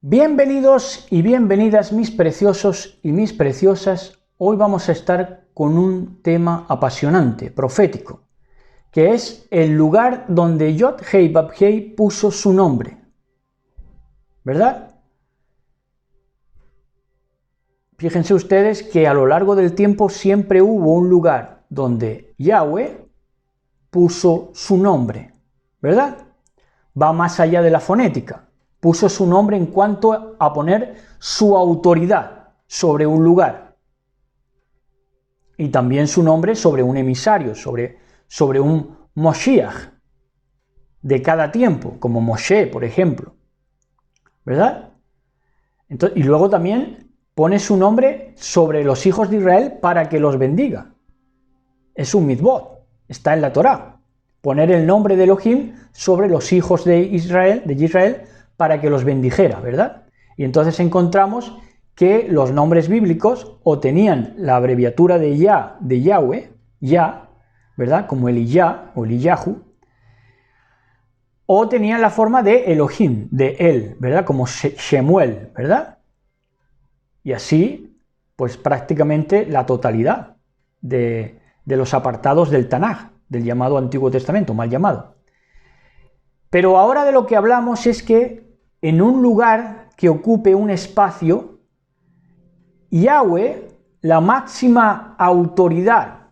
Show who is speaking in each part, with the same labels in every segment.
Speaker 1: Bienvenidos y bienvenidas mis preciosos y mis preciosas. Hoy vamos a estar con un tema apasionante, profético, que es el lugar donde Yod-Heh-Vav-Heh puso su nombre. ¿Verdad? Fíjense ustedes que a lo largo del tiempo siempre hubo un lugar donde Yahweh puso su nombre. ¿Verdad? Va más allá de la fonética. Puso su nombre en cuanto a poner su autoridad sobre un lugar. Y también su nombre sobre un emisario, sobre un Moshiach de cada tiempo, como Moshe, por ejemplo. ¿Verdad? Entonces, y luego también pone su nombre sobre los hijos de Israel para que los bendiga. Es un mitzvot, está en la Torá. Poner el nombre de Elohim sobre los hijos de Israel, para que los bendijera, ¿verdad? Y entonces encontramos que los nombres bíblicos o tenían la abreviatura de Yahweh, Yah, ¿verdad? Como Eliyah o Eliyahu, o tenían la forma de Elohim, de él, ¿verdad? Como Shemuel, ¿verdad? Y así, pues prácticamente la totalidad de los apartados del Tanaj, del llamado Antiguo Testamento, mal llamado. Pero ahora de lo que hablamos es que en un lugar que ocupe un espacio, Yahweh, la máxima autoridad,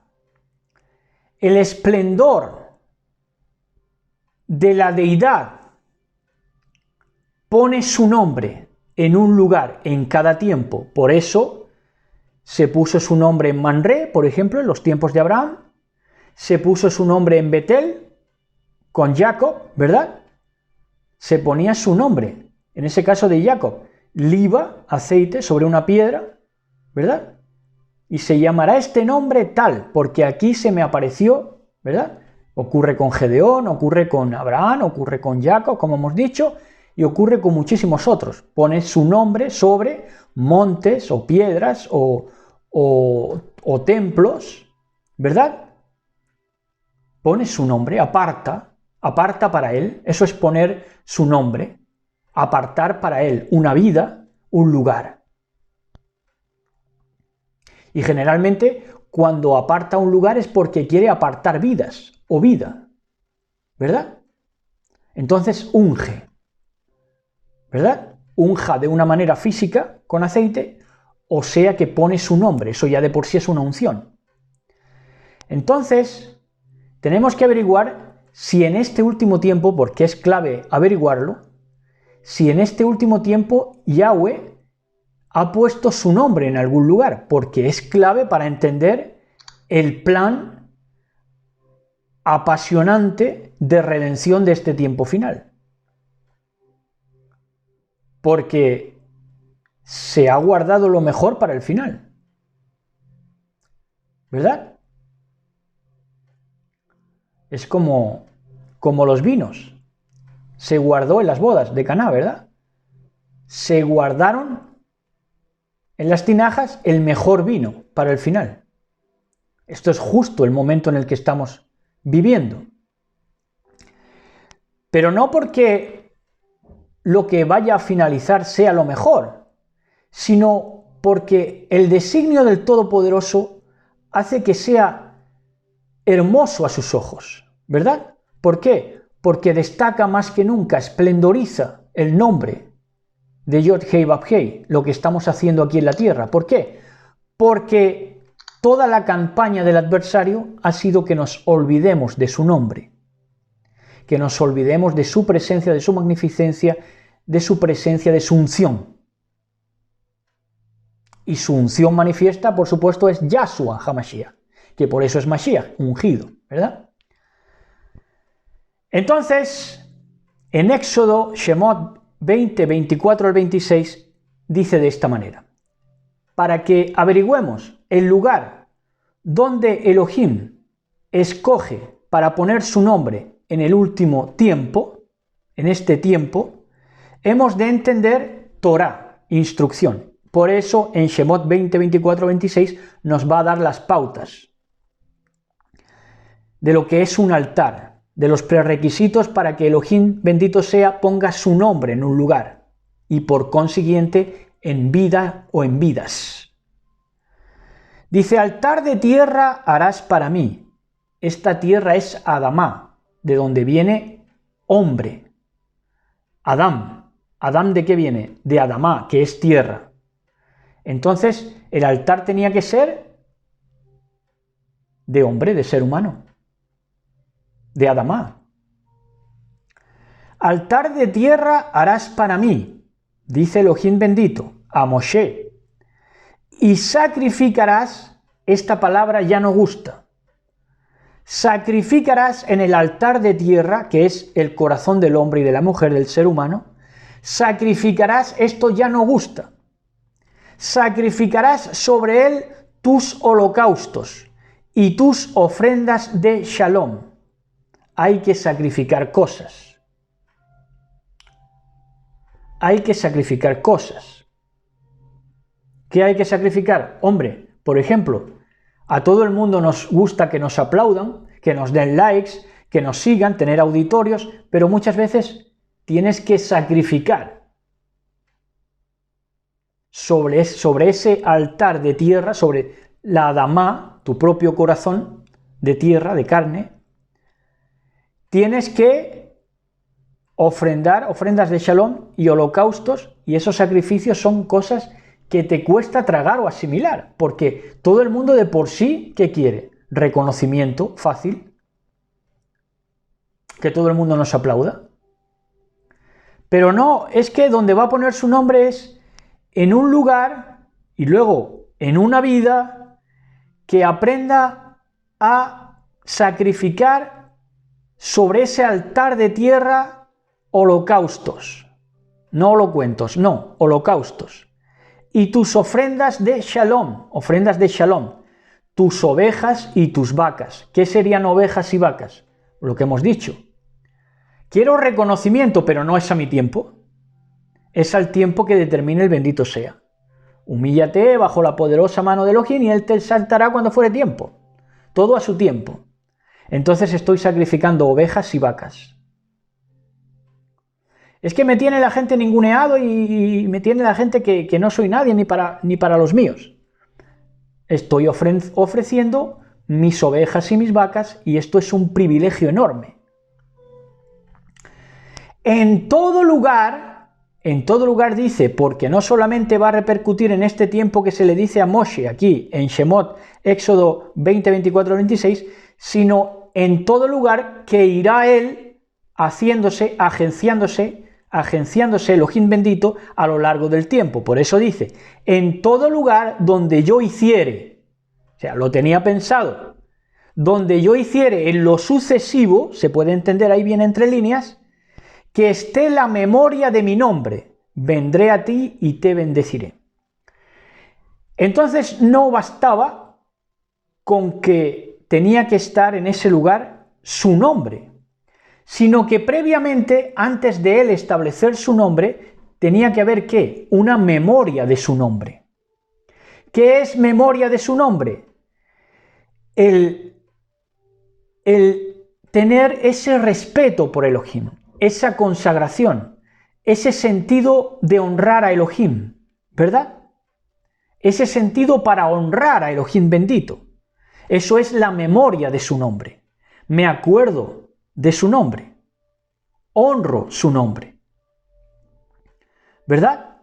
Speaker 1: el esplendor de la deidad, pone su nombre en un lugar en cada tiempo. Por eso se puso su nombre en Manré, por ejemplo, en los tiempos de Abraham. Se puso su nombre en Betel, con Jacob, ¿verdad? Se ponía su nombre, en ese caso de Jacob, liba, aceite sobre una piedra, ¿verdad? Y se llamará este nombre tal, porque aquí se me apareció, ¿verdad? Ocurre con Gedeón, ocurre con Abraham, ocurre con Jacob, como hemos dicho, y ocurre con muchísimos otros. Pone su nombre sobre montes o piedras o templos, ¿verdad? Pone su nombre, aparta para él, eso es poner su nombre, apartar para él una vida, un lugar. Y generalmente cuando aparta un lugar es porque quiere apartar vidas o vida, ¿verdad? Entonces unge, ¿verdad? Unja de una manera física con aceite, o sea que pone su nombre, eso ya de por sí es una unción. Entonces tenemos que averiguar si en este último tiempo, porque es clave averiguarlo, si en este último tiempo Yahweh ha puesto su nombre en algún lugar, porque es clave para entender el plan apasionante de redención de este tiempo final. Porque se ha guardado lo mejor para el final. ¿Verdad? Es como los vinos. Se guardó en las bodas de Caná, ¿verdad? Se guardaron en las tinajas el mejor vino para el final. Esto es justo el momento en el que estamos viviendo. Pero no porque lo que vaya a finalizar sea lo mejor, sino porque el designio del Todopoderoso hace que sea hermoso a sus ojos, ¿verdad? ¿Por qué? Porque destaca más que nunca, esplendoriza el nombre de Yod-Heh-Vav-Heh, lo que estamos haciendo aquí en la tierra. ¿Por qué? Porque toda la campaña del adversario ha sido que nos olvidemos de su nombre, que nos olvidemos de su presencia, de su magnificencia, de su presencia, de su unción. Y su unción manifiesta, por supuesto, es Yahshua HaMashiach, que por eso es Mashiach, ungido, ¿verdad? Entonces, en Éxodo, Shemot 20, 24 al 26, dice de esta manera: para que averigüemos el lugar donde Elohim escoge para poner su nombre en el último tiempo, en este tiempo, hemos de entender Torah, instrucción. Por eso en Shemot 20, 24, 26 nos va a dar las pautas de lo que es un altar, de los prerequisitos para que Elohim, bendito sea, ponga su nombre en un lugar. y por consiguiente en vida o en vidas. Dice, altar de tierra harás para mí. Esta tierra es Adamá, de donde viene hombre. Adán. ¿Adán de qué viene? De Adamá, que es tierra. Entonces, el altar tenía que ser de hombre, de ser humano. De Adamá. Altar de tierra harás para mí, dice Elohim bendito, a Moshe. Y sacrificarás, esta palabra ya no gusta. Sacrificarás en el altar de tierra, que es el corazón del hombre y de la mujer, del ser humano, sacrificarás, esto ya no gusta. Sacrificarás sobre él tus holocaustos y tus ofrendas de shalom. Hay que sacrificar cosas. Hay que sacrificar cosas. ¿Qué hay que sacrificar? Hombre, por ejemplo, a todo el mundo nos gusta que nos aplaudan, que nos den likes, que nos sigan, tener auditorios, pero muchas veces tienes que sacrificar sobre ese altar de tierra, sobre la Adamá, tu propio corazón de tierra, de carne, tienes que ofrendar ofrendas de shalom y holocaustos, y esos sacrificios son cosas que te cuesta tragar o asimilar, porque todo el mundo de por sí, ¿qué quiere? Reconocimiento fácil, que todo el mundo nos aplauda. Pero no, es que donde va a poner su nombre es en un lugar y luego en una vida que aprenda a sacrificar sobre ese altar de tierra holocaustos, no holocuentos, no, holocaustos. Y tus ofrendas de shalom, tus ovejas y tus vacas. ¿Qué serían ovejas y vacas? Lo que hemos dicho. Quiero reconocimiento, pero no es a mi tiempo. Es al tiempo que determine el bendito sea. Humíllate bajo la poderosa mano de Elohim y él te exaltará cuando fuere tiempo. Todo a su tiempo. Entonces estoy sacrificando ovejas y vacas. Es que me tiene la gente ninguneado y me tiene la gente que no soy nadie ni para los míos. Estoy ofreciendo mis ovejas y mis vacas y esto es un privilegio enorme. En todo lugar dice, porque no solamente va a repercutir en este tiempo que se le dice a Moshe aquí en Shemot, Éxodo 20, 24, 26, sino en todo lugar que irá él agenciándose Elohim bendito a lo largo del tiempo. Por eso dice, en todo lugar donde yo hiciere, o sea, lo tenía pensado, donde yo hiciere en lo sucesivo, se puede entender ahí bien entre líneas, que esté la memoria de mi nombre, vendré a ti y te bendeciré. Entonces no bastaba con que tenía que estar en ese lugar su nombre, sino que previamente, antes de él establecer su nombre, tenía que haber, ¿qué? Una memoria de su nombre. ¿Qué es memoria de su nombre? El tener ese respeto por Elohim, esa consagración, ese sentido de honrar a Elohim, ¿verdad? Ese sentido para honrar a Elohim bendito. Eso es la memoria de su nombre. Me acuerdo de su nombre, honro su nombre, ¿verdad?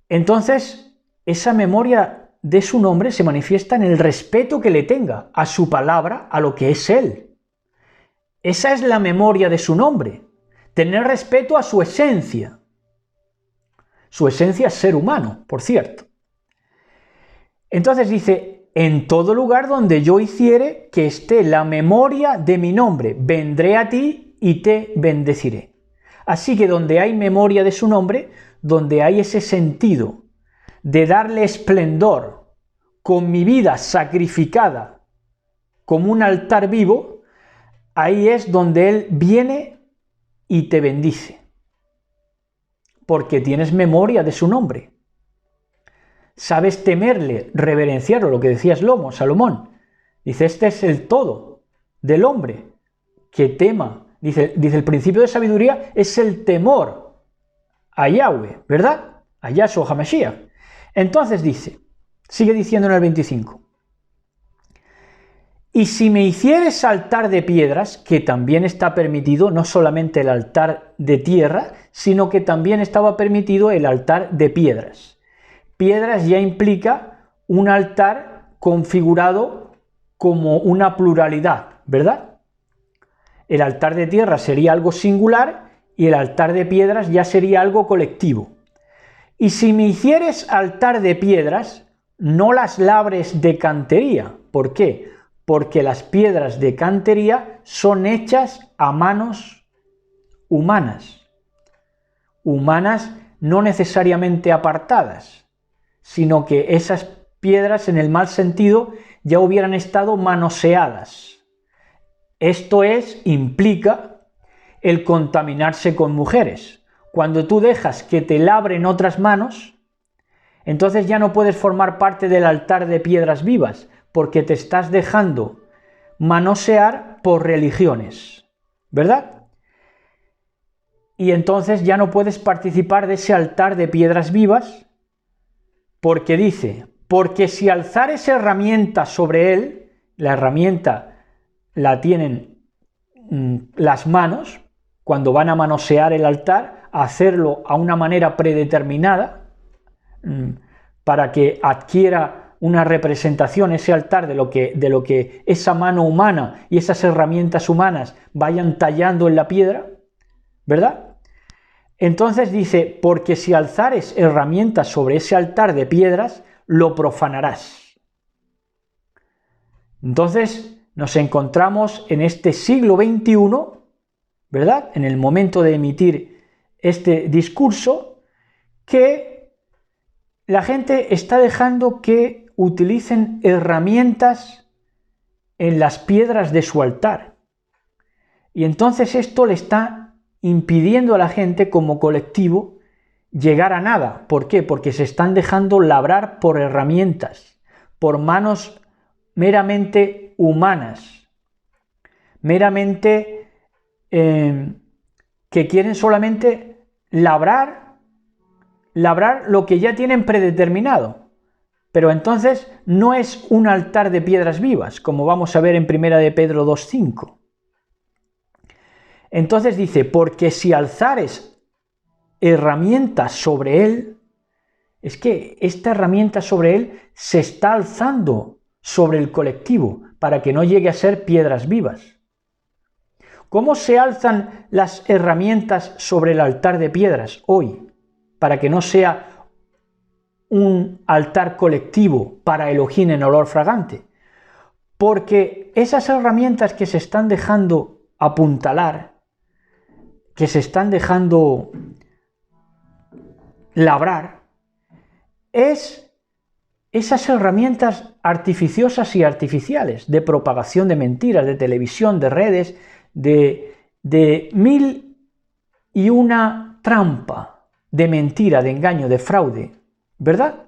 Speaker 1: Entonces, esa memoria de su nombre se manifiesta en el respeto que le tenga a su palabra, a lo que es él. Esa es la memoria de su nombre, tener respeto a su esencia. Su esencia es ser humano, por cierto. Entonces dice, en todo lugar donde yo hiciere que esté la memoria de mi nombre, vendré a ti y te bendeciré. Así que donde hay memoria de su nombre, donde hay ese sentido de darle esplendor con mi vida sacrificada como un altar vivo, ahí es donde Él viene y te bendice. Porque tienes memoria de su nombre. Sabes temerle, reverenciarlo, lo que decía Salomón. Dice, este es el todo del hombre, que tema. Dice, el principio de sabiduría es el temor a Yahweh, ¿verdad? A Yahshua HaMashiach. Entonces dice, sigue diciendo en el 25, y si me hicieres altar de piedras, que también está permitido, no solamente el altar de tierra, sino que también estaba permitido el altar de piedras. Piedras ya implica un altar configurado como una pluralidad, ¿verdad? El altar de tierra sería algo singular y el altar de piedras ya sería algo colectivo. Y si me hicieres altar de piedras, no las labres de cantería. ¿Por qué? Porque las piedras de cantería son hechas a manos humanas. Humanas no necesariamente apartadas, sino que esas piedras en el mal sentido ya hubieran estado manoseadas. Esto implica el contaminarse con mujeres. Cuando tú dejas que te labren otras manos, entonces ya no puedes formar parte del altar de piedras vivas, porque te estás dejando manosear por religiones, ¿verdad? Y entonces ya no puedes participar de ese altar de piedras vivas, porque dice, porque si alzares herramienta sobre él, la herramienta la tienen las manos, cuando van a manosear el altar, a hacerlo a una manera predeterminada, para que adquiera una representación, ese altar de lo que esa mano humana y esas herramientas humanas vayan tallando en la piedra, ¿verdad? Entonces dice, porque si alzares herramientas sobre ese altar de piedras, lo profanarás. Entonces nos encontramos en este siglo XXI, ¿verdad? En el momento de emitir este discurso, que la gente está dejando que utilicen herramientas en las piedras de su altar. Y entonces esto le está impidiendo a la gente como colectivo llegar a nada. ¿Por qué? Porque se están dejando labrar por herramientas, por manos meramente humanas, meramente que quieren solamente labrar lo que ya tienen predeterminado. Pero entonces no es un altar de piedras vivas, como vamos a ver en 1 de Pedro 2:5. Entonces dice, porque si alzares herramientas sobre él, es que esta herramienta sobre él se está alzando sobre el colectivo, para que no llegue a ser piedras vivas. ¿Cómo se alzan las herramientas sobre el altar de piedras hoy? Para que no sea un altar colectivo para Elohim en olor fragante. Porque esas herramientas que se están dejando apuntalar, que se están dejando labrar, es esas herramientas artificiosas y artificiales de propagación de mentiras, de televisión, de redes, de mil y una trampa de mentira, de engaño, de fraude, ¿verdad?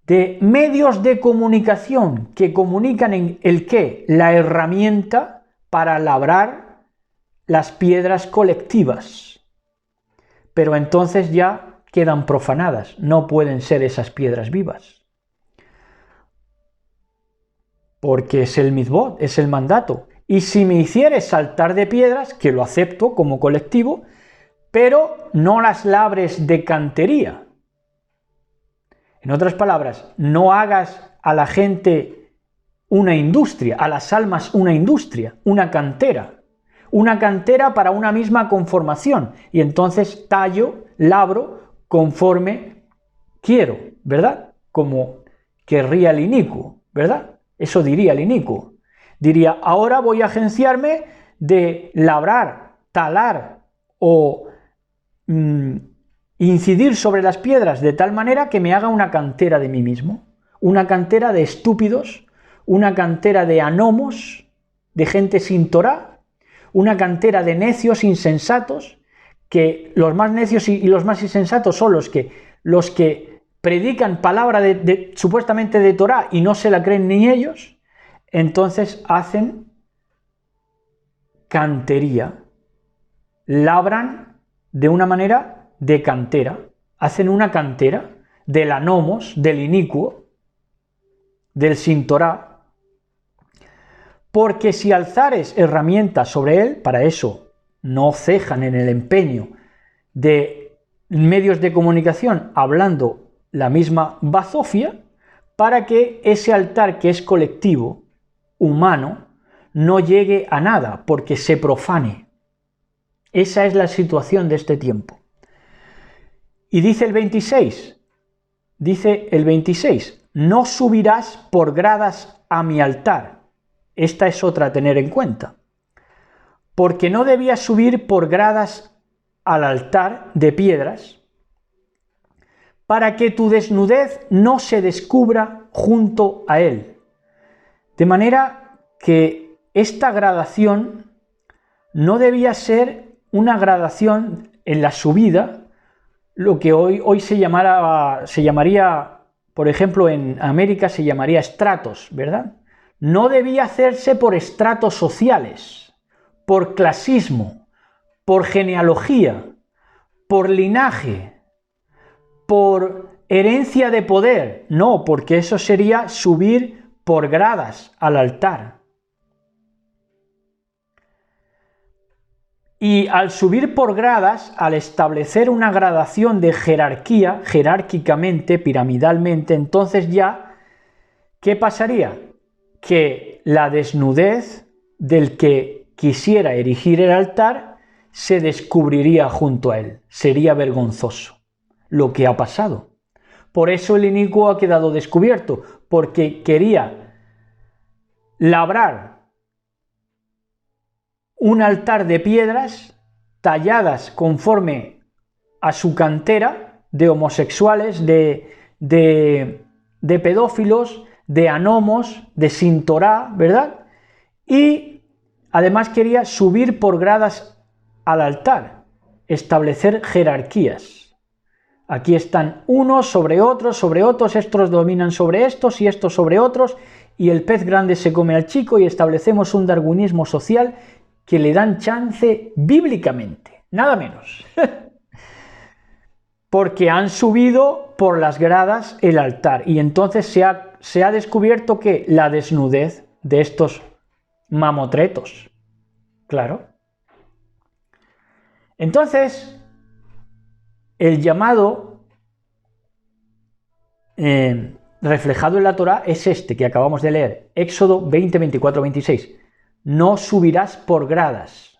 Speaker 1: De medios de comunicación que comunican en el qué, la herramienta para labrar las piedras colectivas. Pero entonces ya quedan profanadas, no pueden ser esas piedras vivas. Porque es el mitzvot, es el mandato. Y si me hicieres altar de piedras, que lo acepto como colectivo, pero no las labres de cantería. En otras palabras, no hagas a la gente una industria, a las almas una industria, una cantera para una misma conformación. Y entonces tallo, labro conforme quiero, ¿verdad? Como querría el inicuo, ¿verdad? Eso diría el inicuo. Diría, ahora voy a agenciarme de labrar, talar o incidir sobre las piedras de tal manera que me haga una cantera de mí mismo, una cantera de estúpidos, una cantera de anomos, de gente sin Torá, una cantera de necios insensatos, que los más necios y los más insensatos son los que predican palabra supuestamente de Torá y no se la creen ni ellos. Entonces hacen cantería, labran de una manera de cantera, hacen una cantera del anomos, del inicuo, del sin Torá, porque si alzares herramientas sobre él, para eso no cejan en el empeño de medios de comunicación hablando la misma bazofia, para que ese altar que es colectivo, humano, no llegue a nada, porque se profane. Esa es la situación de este tiempo. Y dice el 26, no subirás por gradas a mi altar. Esta es otra a tener en cuenta. Porque no debías subir por gradas al altar de piedras, para que tu desnudez no se descubra junto a él. De manera que esta gradación no debía ser una gradación en la subida, lo que hoy se llamaría, por ejemplo, en América se llamaría estratos, ¿verdad? No debía hacerse por estratos sociales, por clasismo, por genealogía, por linaje, por herencia de poder. No, porque eso sería subir por gradas al altar. Y al subir por gradas, al establecer una gradación de jerarquía, jerárquicamente, piramidalmente, entonces ya, ¿qué pasaría? Que la desnudez del que quisiera erigir el altar se descubriría junto a él. Sería vergonzoso lo que ha pasado. Por eso el inicuo ha quedado descubierto, porque quería labrar un altar de piedras talladas conforme a su cantera, de homosexuales, de pedófilos, de anomos, de sin Torá, ¿verdad? Y además quería subir por gradas al altar, establecer jerarquías. Aquí están unos sobre otros, estos dominan sobre estos y estos sobre otros, y el pez grande se come al chico, y establecemos un darwinismo social que le dan chance bíblicamente, nada menos. Porque han subido por las gradas el altar, y entonces se ha descubierto que la desnudez de estos mamotretos. Claro. Entonces, el llamado reflejado en la Torá es este que acabamos de leer, Éxodo 20, 24, 26. No subirás por gradas,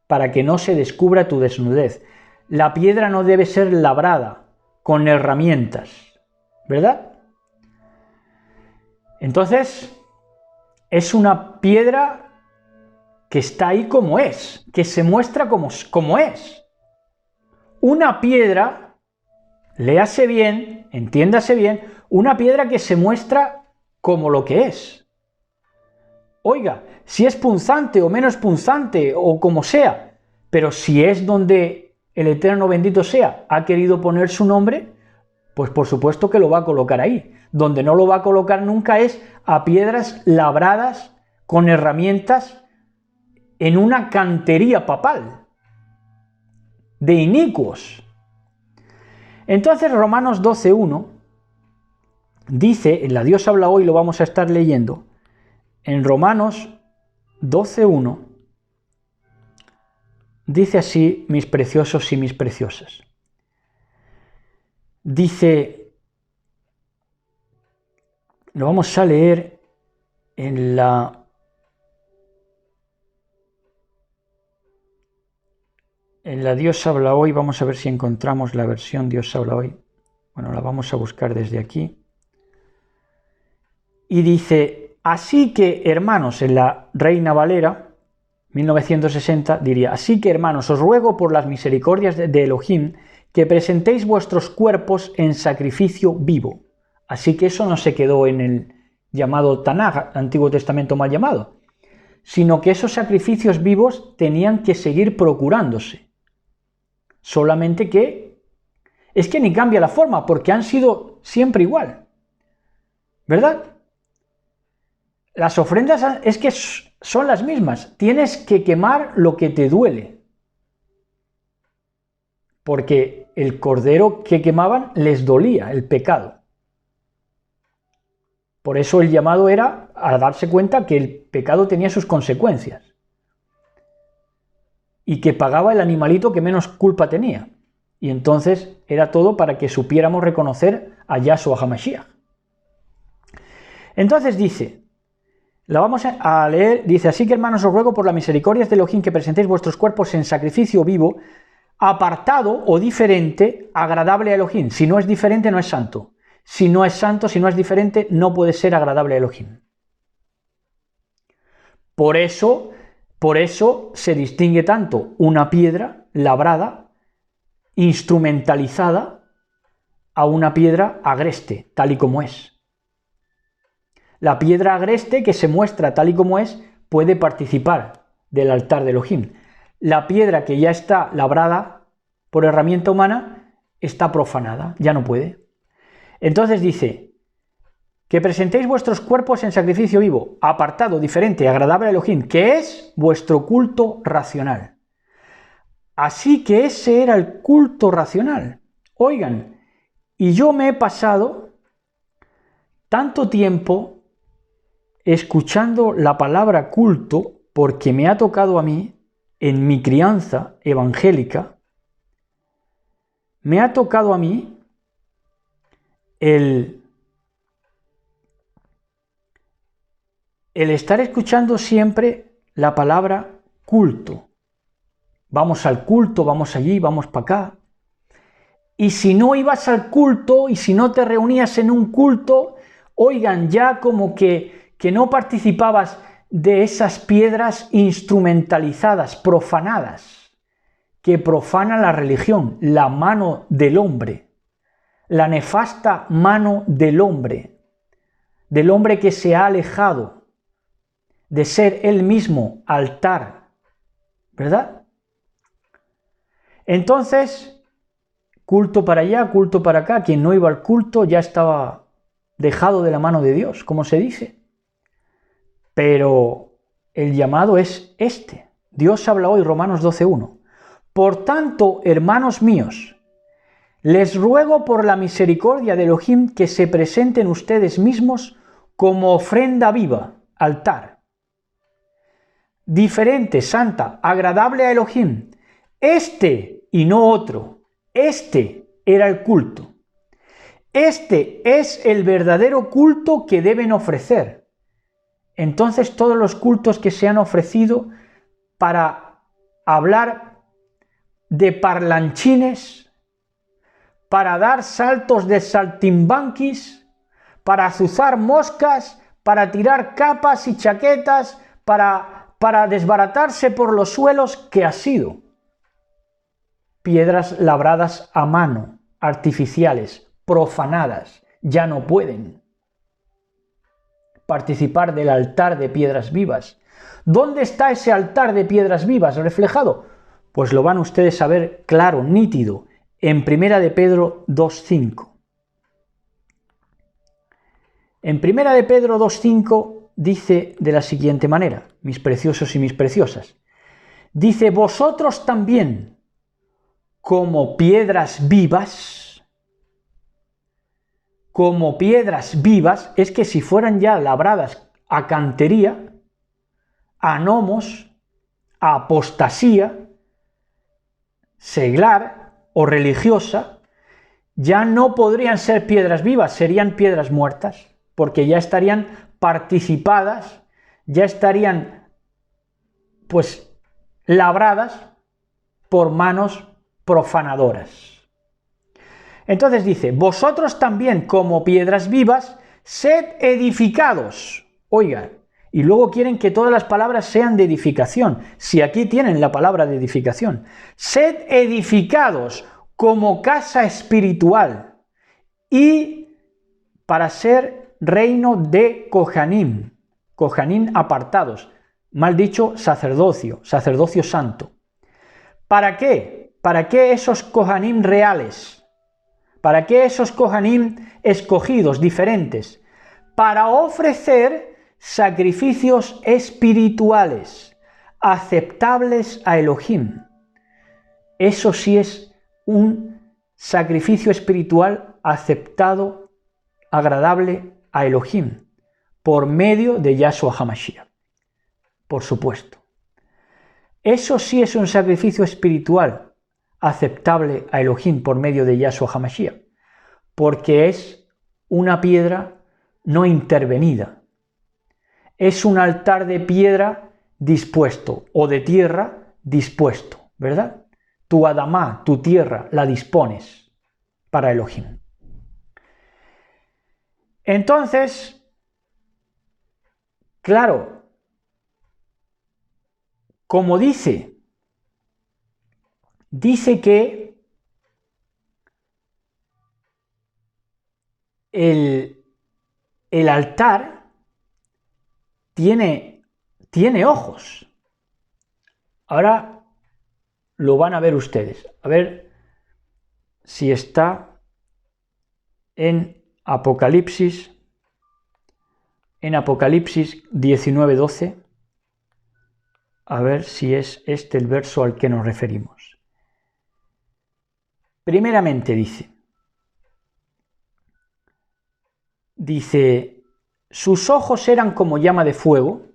Speaker 1: para que no se descubra tu desnudez. La piedra no debe ser labrada con herramientas, ¿verdad? Entonces, es una piedra que está ahí como es, que se muestra como es. Una piedra, léase bien, entiéndase bien, una piedra que se muestra como lo que es. Oiga, si es punzante o menos punzante o como sea, pero si es donde el Eterno bendito sea ha querido poner su nombre, pues por supuesto que lo va a colocar ahí. Donde no lo va a colocar nunca es a piedras labradas con herramientas en una cantería papal de inicuos. Entonces Romanos 12.1 dice, en la Dios habla hoy, lo vamos a estar leyendo, en Romanos 12.1 dice así, mis preciosos y mis preciosas. Dice, lo vamos a leer en la Dios habla hoy, vamos a ver si encontramos la versión Dios habla hoy. Bueno, la vamos a buscar desde aquí. Y dice, así que hermanos, en la Reina Valera, 1960, diría, así que hermanos, os ruego por las misericordias de Elohim, que presentéis vuestros cuerpos en sacrificio vivo. Así que eso no se quedó en el llamado Tanaj, Antiguo Testamento mal llamado, sino que esos sacrificios vivos tenían que seguir procurándose. Solamente que es que ni cambia la forma, porque han sido siempre igual, ¿verdad? Las ofrendas es que son las mismas. Tienes que quemar lo que te duele, porque el cordero que quemaban les dolía el pecado. Por eso el llamado era a darse cuenta que el pecado tenía sus consecuencias y que pagaba el animalito que menos culpa tenía. Y entonces era todo para que supiéramos reconocer a Yahshua HaMashiach. Entonces dice, la vamos a leer, dice, así que hermanos os ruego por la misericordia de Elohim que presentéis vuestros cuerpos en sacrificio vivo, apartado o diferente, agradable a Elohim. Si no es diferente, no es santo. Si no es santo, si no es diferente, no puede ser agradable a Elohim. Por eso se distingue tanto una piedra labrada, instrumentalizada, a una piedra agreste, tal y como es. La piedra agreste que se muestra tal y como es puede participar del altar de Elohim. La piedra que ya está labrada por herramienta humana está profanada, ya no puede. Entonces dice, que presentéis vuestros cuerpos en sacrificio vivo, apartado, diferente, agradable a Elohim, que es vuestro culto racional. Así que ese era el culto racional. Oigan, y yo me he pasado tanto tiempo escuchando la palabra culto porque me ha tocado a mí, en mi crianza evangélica, me ha tocado a mí el estar escuchando siempre la palabra culto. Vamos al culto, vamos allí, vamos para acá. Y si no ibas al culto y si no te reunías en un culto, oigan, ya como que no participabas de esas piedras instrumentalizadas, profanadas, que profanan la religión, la mano del hombre, la nefasta mano del hombre que se ha alejado de ser él mismo altar, ¿verdad? Entonces, culto para allá, culto para acá, quien no iba al culto ya estaba dejado de la mano de Dios, como se dice. Pero el llamado es este. Dios habla hoy, Romanos 12:1. Por tanto, hermanos míos, les ruego por la misericordia de Elohim que se presenten ustedes mismos como ofrenda viva, altar, diferente, santa, agradable a Elohim. Este y no otro. Este era el culto. Este es el verdadero culto que deben ofrecer. Entonces todos los cultos que se han ofrecido para hablar de parlanchines, para dar saltos de saltimbanquis, para azuzar moscas, para tirar capas y chaquetas, para desbaratarse por los suelos, ¿qué ha sido? Piedras labradas a mano, artificiales, profanadas, ya no pueden participar del altar de piedras vivas. ¿Dónde está ese altar de piedras vivas reflejado? Pues lo van ustedes a ver claro, nítido, en 1 de Pedro 2:5. En 1 de Pedro 2:5 dice de la siguiente manera, mis preciosos y mis preciosas, dice, vosotros también, como piedras vivas, es que si fueran ya labradas a cantería, a nomos, a apostasía, seglar o religiosa, ya no podrían ser piedras vivas, serían piedras muertas, porque ya estarían participadas, ya estarían pues labradas por manos profanadoras. Entonces dice, vosotros también como piedras vivas, sed edificados. Oigan, y luego quieren que todas las palabras sean de edificación. Si aquí tienen la palabra de edificación. Sed edificados como casa espiritual y para ser reino de Kohanim. Kohanim apartados. Mal dicho, sacerdocio santo. ¿Para qué? ¿Para qué esos Kohanim reales? ¿Para qué esos Kohanim escogidos, diferentes? Para ofrecer sacrificios espirituales, aceptables a Elohim. Eso sí es un sacrificio espiritual aceptado, agradable a Elohim, por medio de Yahshua HaMashiach. Por supuesto. Eso sí es un sacrificio espiritual aceptable a Elohim por medio de Yahshua HaMashiach, porque es una piedra no intervenida. Es un altar de piedra dispuesto, o de tierra dispuesto, ¿verdad? Tu Adamá, tu tierra, la dispones para Elohim. Entonces, claro, como dice que el altar tiene ojos. Ahora lo van a ver ustedes. A ver si está en Apocalipsis 19:12. A ver si es este el verso al que nos referimos. Primeramente dice, sus ojos eran como llama de fuego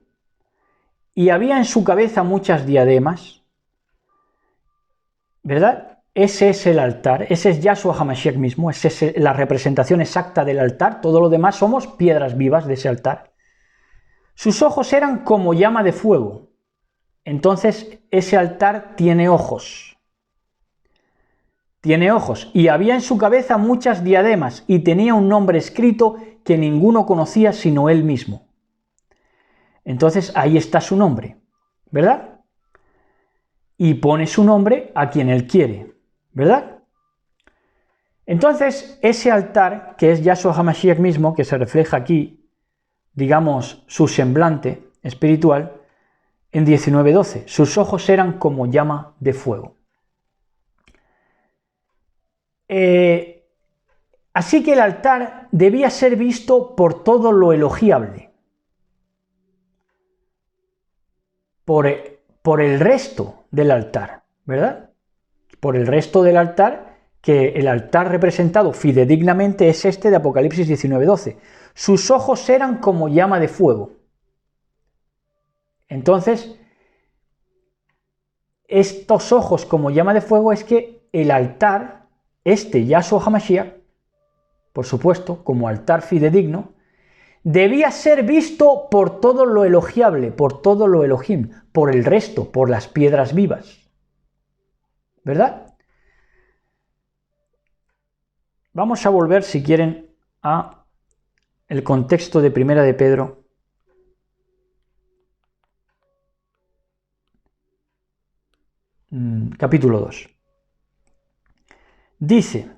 Speaker 1: y había en su cabeza muchas diademas, ¿verdad? Ese es el altar, ese es Yahshua HaMashiach mismo, esa es la representación exacta del altar, todo lo demás somos piedras vivas de ese altar. Sus ojos eran como llama de fuego. Entonces, ese altar tiene ojos. Tiene ojos. Y había en su cabeza muchas diademas y tenía un nombre escrito que ninguno conocía sino él mismo. Entonces, ahí está su nombre, ¿verdad? Y pone su nombre a quien él quiere, ¿verdad? Entonces, ese altar, que es Yahshua HaMashiach mismo, que se refleja aquí, digamos, su semblante espiritual, en 19:12, sus ojos eran como llama de fuego. Así que el altar debía ser visto por todo lo elogiable, por el resto del altar, ¿verdad? Por el resto del altar, que el altar representado fidedignamente es este de Apocalipsis 19:12. Sus ojos eran como llama de fuego. Entonces, estos ojos como llama de fuego es que el altar, Yahshua HaMashiach, por supuesto, como altar fidedigno, debía ser visto por todo lo elogiable, por todo lo Elohim, por el resto, por las piedras vivas. ¿Verdad? Vamos a volver, si quieren, a el contexto de Primera de Pedro. Capítulo 2. Dice,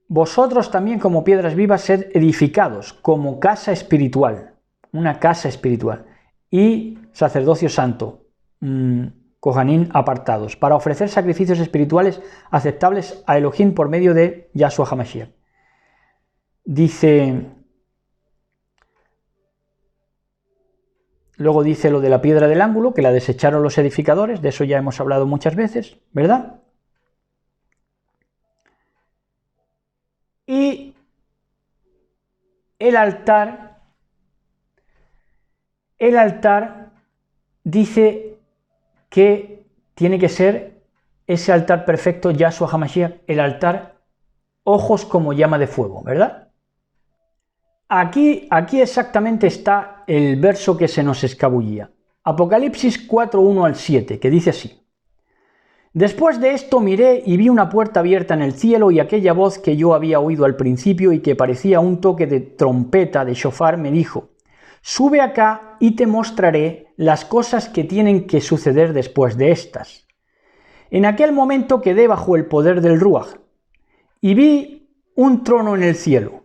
Speaker 1: vosotros también como piedras vivas sed edificados como casa espiritual, una casa espiritual, y sacerdocio santo, Kohanim apartados, para ofrecer sacrificios espirituales aceptables a Elohim por medio de Yahshua HaMashiach. Luego dice lo de la piedra del ángulo, que la desecharon los edificadores, de eso ya hemos hablado muchas veces, ¿verdad? Y el altar dice que tiene que ser ese altar perfecto, Yahshua HaMashiach, el altar, ojos como llama de fuego, ¿verdad? Aquí exactamente está el verso que se nos escabullía. Apocalipsis 4:1 al 7, que dice así. Después de esto miré y vi una puerta abierta en el cielo y aquella voz que yo había oído al principio y que parecía un toque de trompeta de shofar me dijo, sube acá y te mostraré las cosas que tienen que suceder después de estas. En aquel momento quedé bajo el poder del Ruach y vi un trono en el cielo.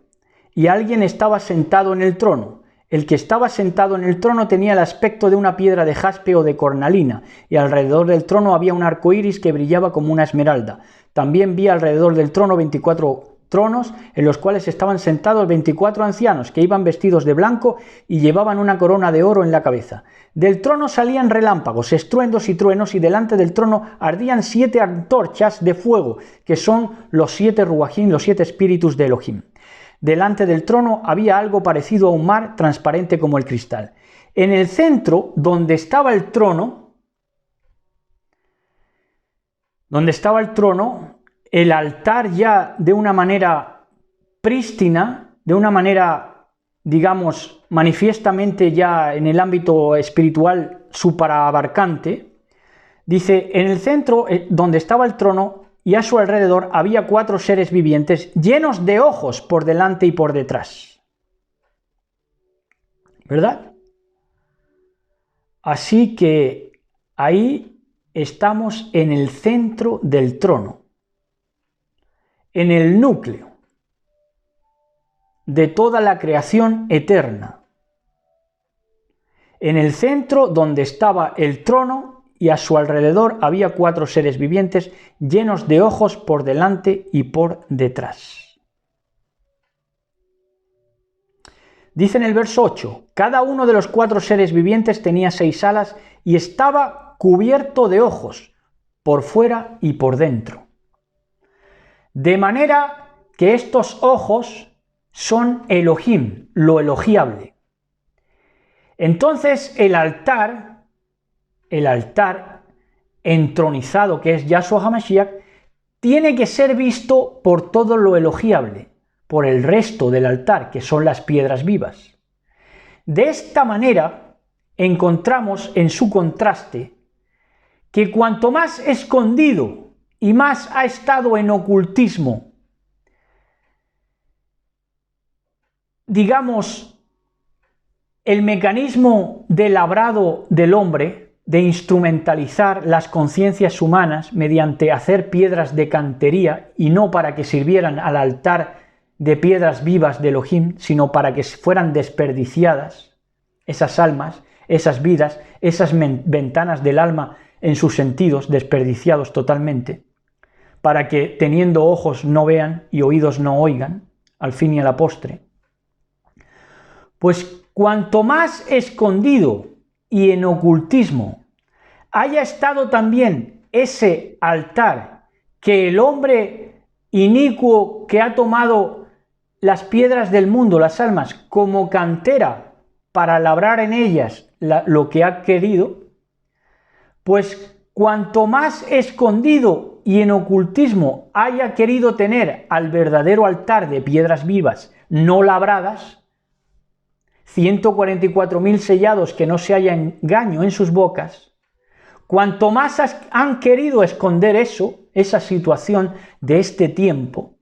Speaker 1: Y alguien estaba sentado en el trono. El que estaba sentado en el trono tenía el aspecto de una piedra de jaspe o de cornalina, y alrededor del trono había un arco iris que brillaba como una esmeralda. También vi alrededor del trono 24 tronos en los cuales estaban sentados 24 ancianos que iban vestidos de blanco y llevaban una corona de oro en la cabeza. Del trono salían relámpagos, estruendos y truenos, y delante del trono ardían 7 antorchas de fuego, que son los 7 ruajim, los 7 espíritus de Elohim. Delante del trono había algo parecido a un mar transparente como el cristal. En el centro, donde estaba el trono, el altar ya de una manera prístina, de una manera, digamos, manifiestamente ya en el ámbito espiritual superabarcante, dice, en el centro donde estaba el trono y a su alrededor había 4 seres vivientes llenos de ojos por delante y por detrás. ¿Verdad? Así que ahí estamos en el centro del trono, en el núcleo de toda la creación eterna, en el centro donde estaba el trono y a su alrededor había 4 seres vivientes llenos de ojos por delante y por detrás. Dice en el verso 8, cada uno de los 4 seres vivientes tenía 6 alas y estaba cubierto de ojos, por fuera y por dentro. De manera que estos ojos son Elohim, lo elogiable. Entonces el altar entronizado que es Yahshua HaMashiach, tiene que ser visto por todo lo elogiable, por el resto del altar, que son las piedras vivas. De esta manera encontramos en su contraste que cuanto más escondido y más ha estado en ocultismo, digamos, el mecanismo de labrado del hombre, de instrumentalizar las conciencias humanas mediante hacer piedras de cantería y no para que sirvieran al altar de piedras vivas de Elohim, sino para que fueran desperdiciadas esas almas, esas vidas, esas ventanas del alma en sus sentidos, desperdiciados totalmente, para que teniendo ojos no vean y oídos no oigan, al fin y a la postre. Pues cuanto más escondido y en ocultismo haya estado también ese altar que el hombre inicuo que ha tomado las piedras del mundo, las almas, como cantera para labrar en ellas lo que ha querido, pues cuanto más escondido y en ocultismo haya querido tener al verdadero altar de piedras vivas no labradas, 144.000 sellados que no se haya engaño en sus bocas, cuanto más han querido esconder esa situación de este tiempo,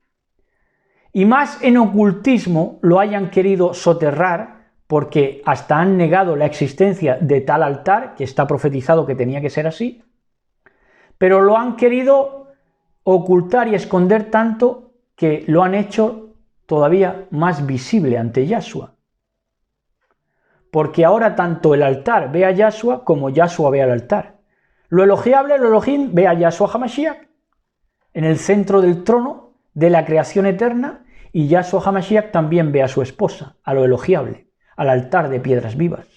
Speaker 1: y más en ocultismo lo hayan querido soterrar, porque hasta han negado la existencia de tal altar, que está profetizado que tenía que ser así, pero lo han querido ocultar y esconder tanto que lo han hecho todavía más visible ante Yahshua. Porque ahora tanto el altar ve a Yahshua como Yahshua ve al altar. Lo elogiable, lo Elohim, ve a Yahshua HaMashiach en el centro del trono de la creación eterna, y Yahshua HaMashiach también ve a su esposa, a lo elogiable, al altar de piedras vivas,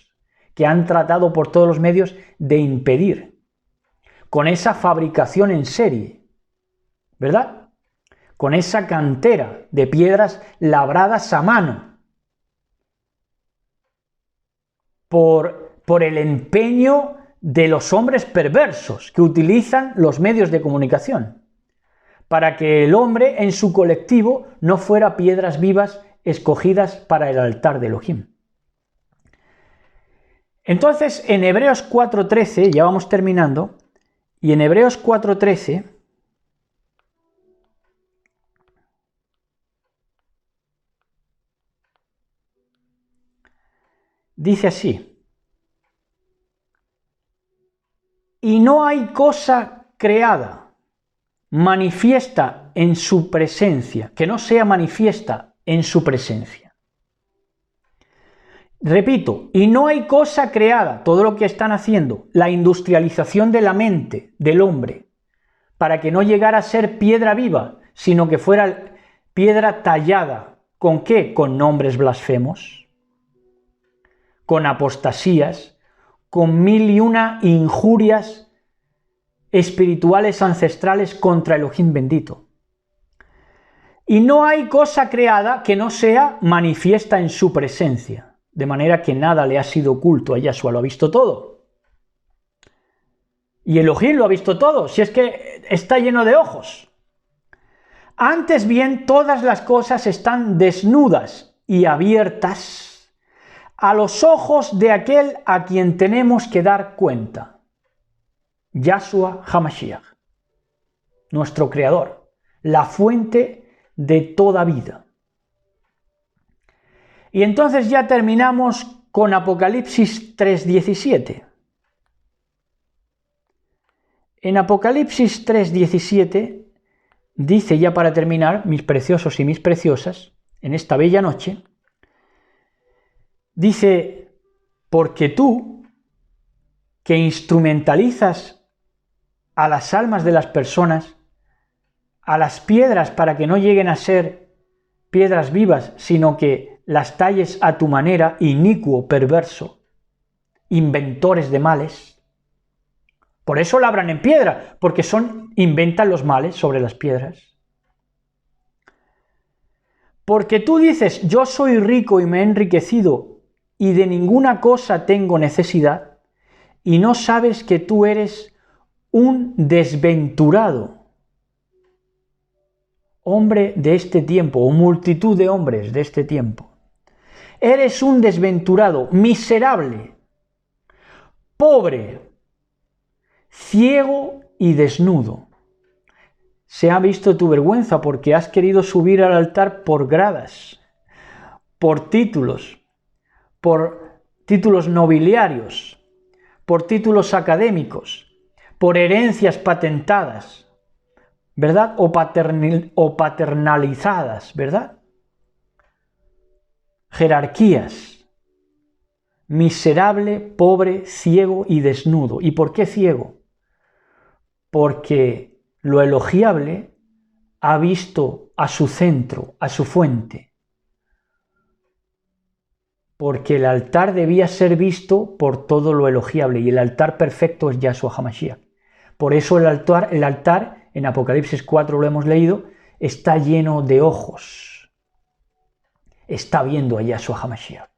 Speaker 1: que han tratado por todos los medios de impedir, con esa fabricación en serie, ¿verdad? Con esa cantera de piedras labradas a mano, por el empeño de los hombres perversos que utilizan los medios de comunicación, para que el hombre en su colectivo no fuera piedras vivas escogidas para el altar de Elohim. Entonces, en Hebreos 4.13, ya vamos terminando, y en Hebreos 4.13, dice así: y no hay cosa creada manifiesta en su presencia, que no sea manifiesta en su presencia. Repito, y no hay cosa creada, todo lo que están haciendo, la industrialización de la mente del hombre, para que no llegara a ser piedra viva, sino que fuera piedra tallada. ¿Con qué? Con nombres blasfemos, con apostasías, con 1001 injurias espirituales ancestrales contra Elohim bendito. Y no hay cosa creada que no sea manifiesta en su presencia, de manera que nada le ha sido oculto a Yahshua, lo ha visto todo. Y Elohim lo ha visto todo, si es que está lleno de ojos. Antes bien, todas las cosas están desnudas y abiertas a los ojos de aquel a quien tenemos que dar cuenta. Yahshua HaMashiach, nuestro Creador, la fuente de toda vida. Y entonces ya terminamos con Apocalipsis 3:17. En Apocalipsis 3:17 dice, ya para terminar, mis preciosos y mis preciosas, en esta bella noche, dice, porque tú, que instrumentalizas a las almas de las personas, a las piedras para que no lleguen a ser piedras vivas, sino que las talles a tu manera, inicuo, perverso, inventores de males. Por eso labran en piedra, porque inventan los males sobre las piedras. Porque tú dices, yo soy rico y me he enriquecido, y de ninguna cosa tengo necesidad, y no sabes que tú eres un desventurado hombre de este tiempo, o multitud de hombres de este tiempo. Eres un desventurado, miserable, pobre, ciego y desnudo. Se ha visto tu vergüenza porque has querido subir al altar por gradas, por títulos nobiliarios, por títulos académicos, por herencias patentadas, ¿verdad? O paternalizadas, ¿verdad? Jerarquías. Miserable, pobre, ciego y desnudo. ¿Y por qué ciego? Porque lo elogiable ha visto a su centro, a su fuente. Porque el altar debía ser visto por todo lo elogiable, y el altar perfecto es Yahshua HaMashiach. Por eso el altar, en Apocalipsis 4 lo hemos leído, está lleno de ojos. Está viendo a Yahshua HaMashiach.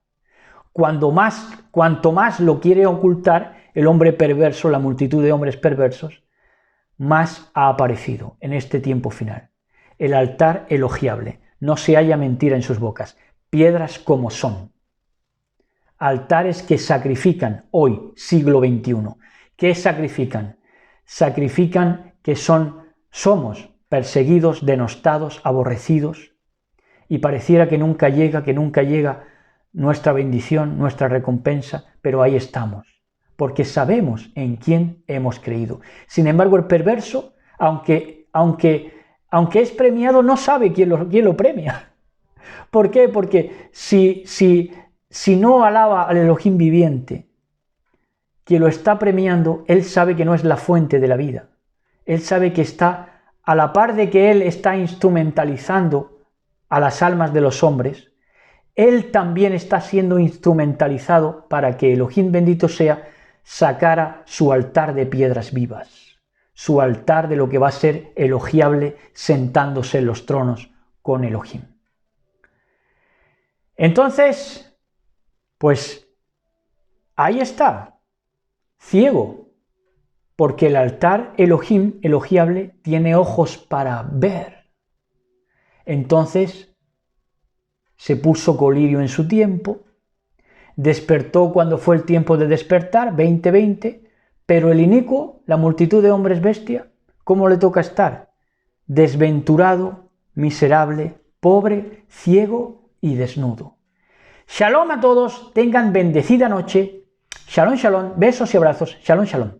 Speaker 1: Cuanto más lo quiere ocultar el hombre perverso, la multitud de hombres perversos, más ha aparecido en este tiempo final. El altar elogiable, no se halla mentira en sus bocas, piedras como son. Altares que sacrifican hoy, siglo XXI. ¿Qué sacrifican? Sacrifican que somos perseguidos, denostados, aborrecidos, y pareciera que nunca llega nuestra bendición, nuestra recompensa, pero ahí estamos, porque sabemos en quién hemos creído. Sin embargo, el perverso, aunque es premiado, no sabe quién lo premia. ¿Por qué? Porque si no alaba al Elohim viviente, quien lo está premiando, él sabe que no es la fuente de la vida. Él sabe que está, a la par de que él está instrumentalizando a las almas de los hombres, él también está siendo instrumentalizado para que Elohim bendito sea sacara su altar de piedras vivas, su altar de lo que va a ser elogiable sentándose en los tronos con Elohim. Entonces, pues ahí está, ciego, porque el altar Elohim, elogiable, tiene ojos para ver. Entonces, se puso colirio en su tiempo, despertó cuando fue el tiempo de despertar, 2020, pero el inicuo, la multitud de hombres bestia, ¿cómo le toca estar? Desventurado, miserable, pobre, ciego y desnudo. Shalom a todos, tengan bendecida noche. Shalom, shalom, besos y abrazos. Shalom, shalom.